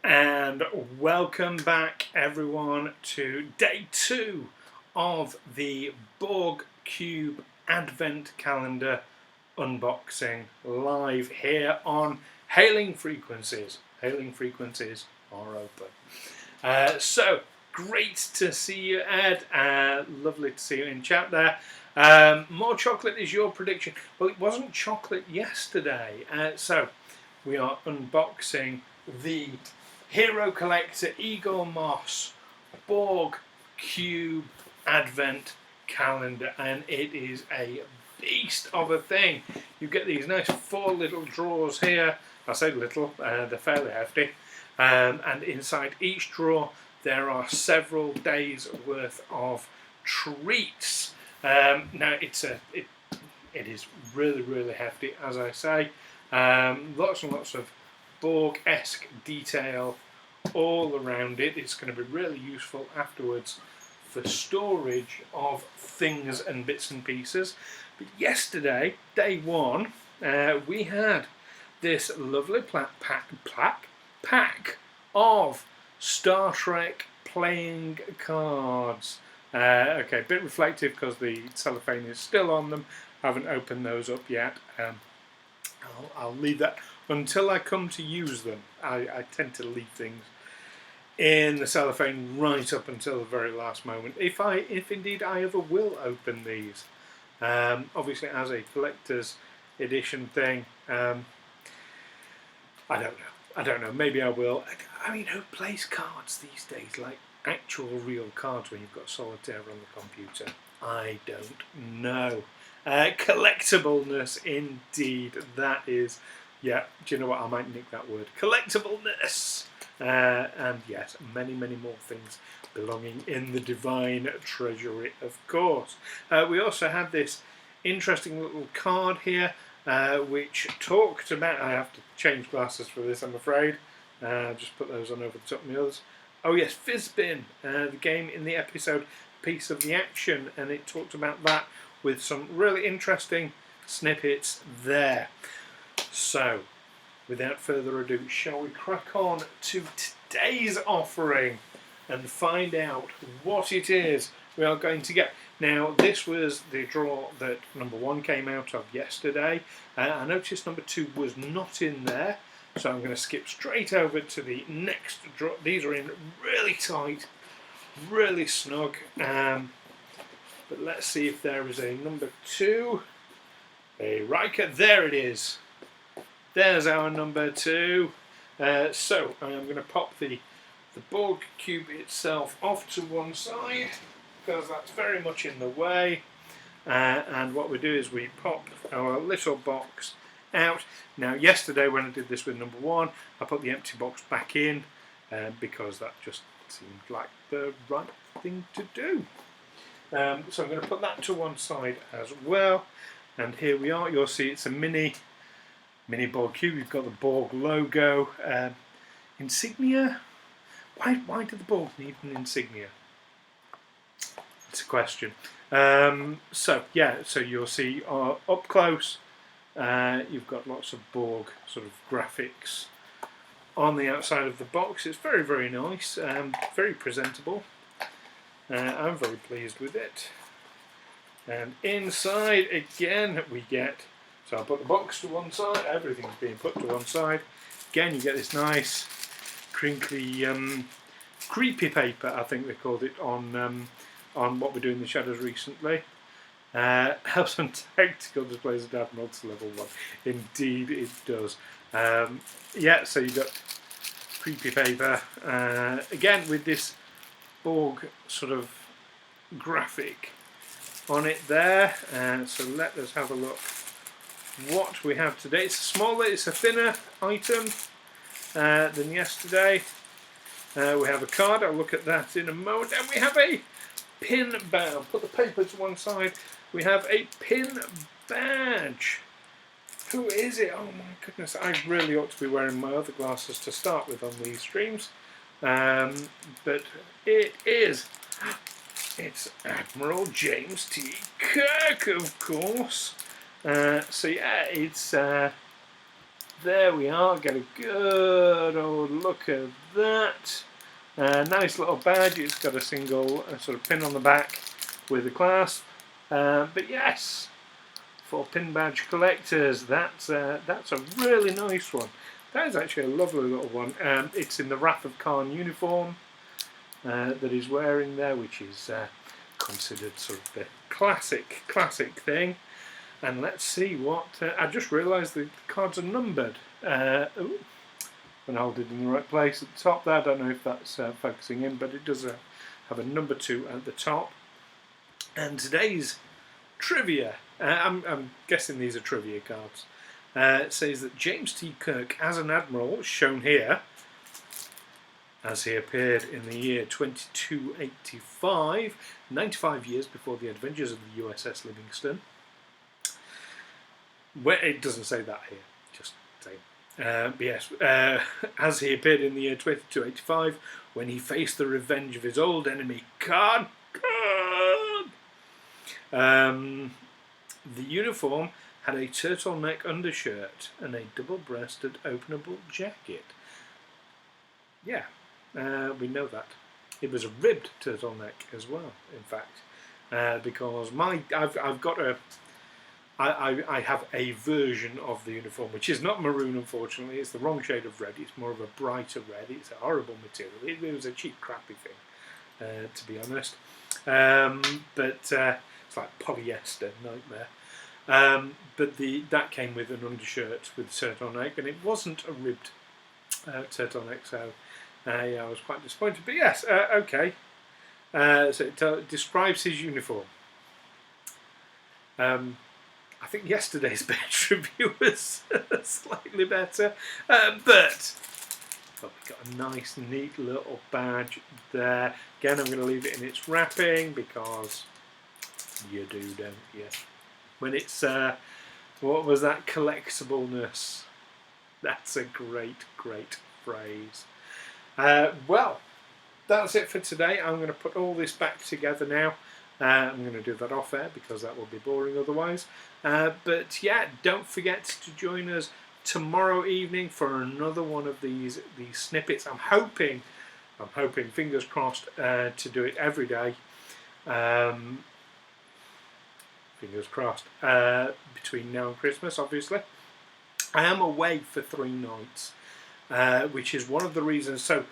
And welcome back everyone to day 2 of the Borg Cube Advent Calendar unboxing live here on Hailing Frequencies. Hailing Frequencies are open. So great to see you, Ed. Lovely to see you in chat there. More chocolate is your prediction. Well, it wasn't chocolate yesterday, so we are unboxing the HeroCollector Eaglemoss Borg Cube Advent Calendar, and it is a beast of a thing. You get these nice 4 little drawers here. I say little, they're fairly hefty, and inside each drawer there are several days worth of treats. Now it is really hefty, as I say. Lots and lots of Borg-esque detail all around it. It's going to be really useful afterwards for storage of things and bits and pieces. But yesterday, day 1, we had this lovely pack of Star Trek playing cards. Okay, a bit reflective because the cellophane is still on them. I haven't opened those up yet. I'll leave that until I come to use them. I tend to leave things in the cellophane right up until the very last moment, if indeed I ever will open these. Obviously, as a collector's edition thing, I don't know. Maybe I will. I mean, who plays cards these days? Like actual real cards when you've got solitaire on the computer? I don't know. Collectibleness, indeed. That is, yeah, do you know what? I might nick that word. Collectibleness. And yes, many more things belonging in the divine treasury, of course. We also had this interesting little card here, which talked about, I have to change glasses for this, I'm afraid. Just put those on over the top of my others. Oh yes, Fizbin, the game in the episode Piece of the Action, and it talked about that with some really interesting snippets there. So, without further ado, shall we crack on to today's offering and find out what it is we are going to get. Now, this was the draw that number 1 came out of yesterday. I noticed number 2 was not in there, so I'm going to skip straight over to the next draw. These are in really tight, really snug. But let's see if there is a number 2. A Riker, there it is. There's our number 2. So I'm going to pop the Borg cube itself off to one side because that's very much in the way. And what we do is we pop our little box out. Now yesterday when I did this with number 1, I put the empty box back in because that just seemed like the right thing to do. So I'm going to put that to one side as well. And here we are. You'll see it's a mini Borg cube. You've got the Borg logo. Insignia? Why do the Borg need an insignia? It's a question. So you'll see up close, you've got lots of Borg sort of graphics on the outside of the box. It's very nice, very presentable. I'm very pleased with it. And inside again we get, so I'll put the box to one side, everything's being put to one side. Again you get this nice crinkly creepy paper, I think they called it on What We Do in the Shadows recently. Helps some tactical displays of Admirals level 1. Indeed it does. Yeah, so you've got creepy paper, again with this Borg sort of graphic on it there. So let us have a look what we have today. It's smaller, it's a thinner item than yesterday. We have a card, I'll look at that in a moment, and we have a pin badge. Put the paper to one side. We have a pin badge. Who is it? Oh my goodness, I really ought to be wearing my other glasses to start with on these streams. But it's Admiral James T. Kirk, of course. So yeah, it's there we are, get a good old look at that. Nice little badge, it's got a single sort of pin on the back with a clasp. But yes, for pin badge collectors, that's a really nice one. That is actually a lovely little one. It's in the Wrath of Khan uniform that he's wearing there, which is considered sort of the classic thing. And let's see what... I just realised the cards are numbered. When I hold it in the right place at the top there, I don't know if that's focusing in, but it does have a number 2 at the top. And today's trivia, I'm guessing these are trivia cards, it says that James T. Kirk as an admiral, shown here, as he appeared in the year 2285, 95 years before the adventures of the USS Livingston. Well, it doesn't say that here, just saying. But yes, as he appeared in the year 2285, when he faced the revenge of his old enemy, Khan. The uniform had a turtleneck undershirt and a double-breasted openable jacket. Yeah, we know that. It was a ribbed turtleneck as well, in fact, because I've got a... I have a version of the uniform which is not maroon, unfortunately. It's the wrong shade of red. It's more of a brighter red. It's a horrible material. It was a cheap, crappy thing, to be honest. But it's like polyester, nightmare. But that came with an undershirt with a turtleneck, and it wasn't a ribbed turtleneck, so yeah, I was quite disappointed. But yes, okay. So it describes his uniform. I think yesterday's badge review was slightly better, but we've got a nice, neat little badge there. Again, I'm going to leave it in its wrapping because you do, don't you? When it's, what was that, collectibleness? That's a great phrase. Well, that's it for today. I'm going to put all this back together now. I'm going to do that off air because that will be boring otherwise. But yeah, don't forget to join us tomorrow evening for another one of these snippets. I'm hoping, fingers crossed, to do it every day. Fingers crossed. Between now and Christmas, obviously. I am away for 3 nights, which is one of the reasons. So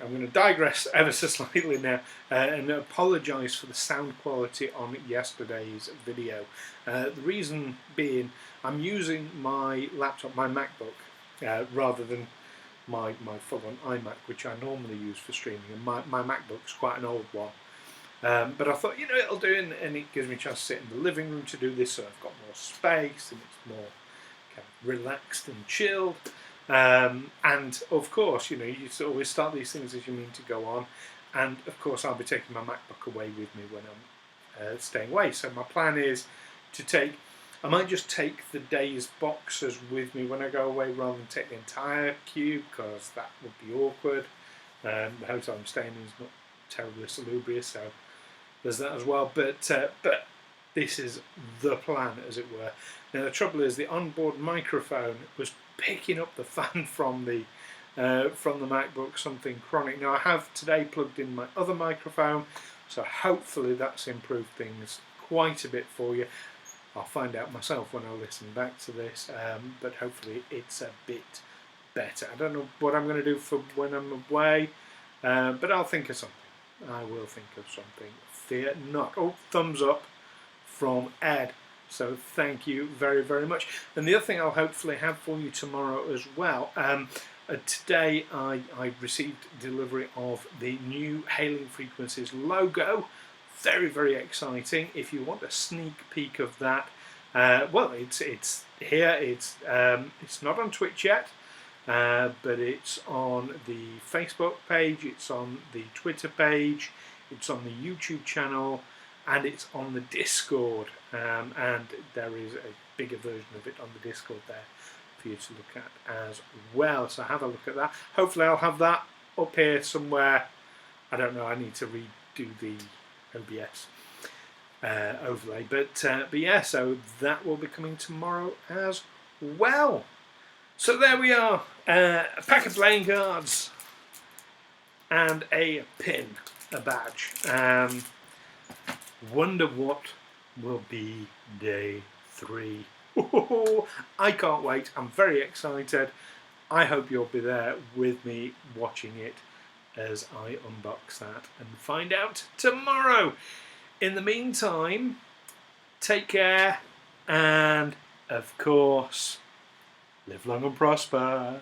I'm going to digress ever so slightly now and apologise for the sound quality on yesterday's video. The reason being, I'm using my laptop, my MacBook, rather than my full-on iMac, which I normally use for streaming, and my MacBook's quite an old one. But I thought, you know, it'll do, and it gives me a chance to sit in the living room to do this, so I've got more space, and it's more kind of relaxed and chilled. And of course, you know, you always start these things as you mean to go on, and of course I'll be taking my MacBook away with me when I'm staying away. So my plan is to I might just take the day's boxes with me when I go away rather than take the entire cube, because that would be awkward. The hotel I'm staying in is not terribly salubrious, so there's that as well. But this is the plan, as it were. Now the trouble is the onboard microphone was picking up the fan from the MacBook, something chronic. Now I have today plugged in my other microphone, so hopefully that's improved things quite a bit for you. I'll find out myself when I listen back to this, but hopefully it's a bit better. I don't know what I'm going to do for when I'm away, but I'll think of something. I will think of something. Fear not. Oh, thumbs up from Ed. So thank you very, very much. And the other thing I'll hopefully have for you tomorrow as well. Today I received delivery of the new Hailing Frequencies logo. Very, very exciting. If you want a sneak peek of that, well, it's here. It's not on Twitch yet, but it's on the Facebook page. It's on the Twitter page. It's on the YouTube channel. And it's on the Discord, and there is a bigger version of it on the Discord there for you to look at as well. So have a look at that. Hopefully I'll have that up here somewhere. I don't know, I need to redo the OBS overlay. But yeah, so that will be coming tomorrow as well. So there we are, a pack of playing cards and a pin, a badge. Wonder what will be day 3. I can't wait, I'm very excited. I hope you'll be there with me watching it as I unbox that and find out tomorrow. In the meantime, take care and, of course, live long and prosper.